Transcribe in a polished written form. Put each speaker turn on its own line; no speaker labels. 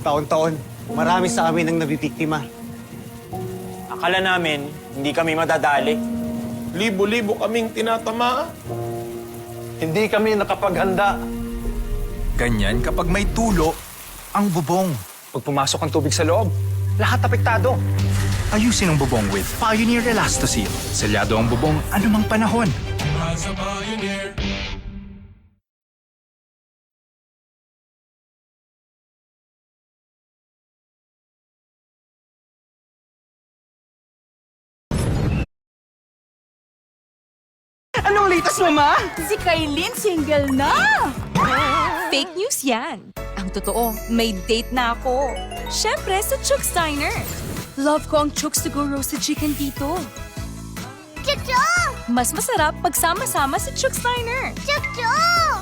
Taon-taon, marami sa amin ang nabibiktima.
Akala namin, hindi kami madadali.
Libo-libo kaming tinatamaan.
Hindi kami nakapaghanda.
Ganyan kapag may tulo ang bubong.
Pag pumasok ang tubig sa loob, lahat apektado.
Ayusin ang bubong with Pioneer Elastoseal. Selyado ang bubong anumang panahon.
Anong latest mo, ma?
Si Kailin single na!
Fake news yan. Ang totoo, may date na ako. Siyempre sa Chooks Diner. Love ko ang Chooks to go roasted chicken dito.
Chuchu!
Mas masarap pag sama-sama sa Chooks Diner.
Chuchu!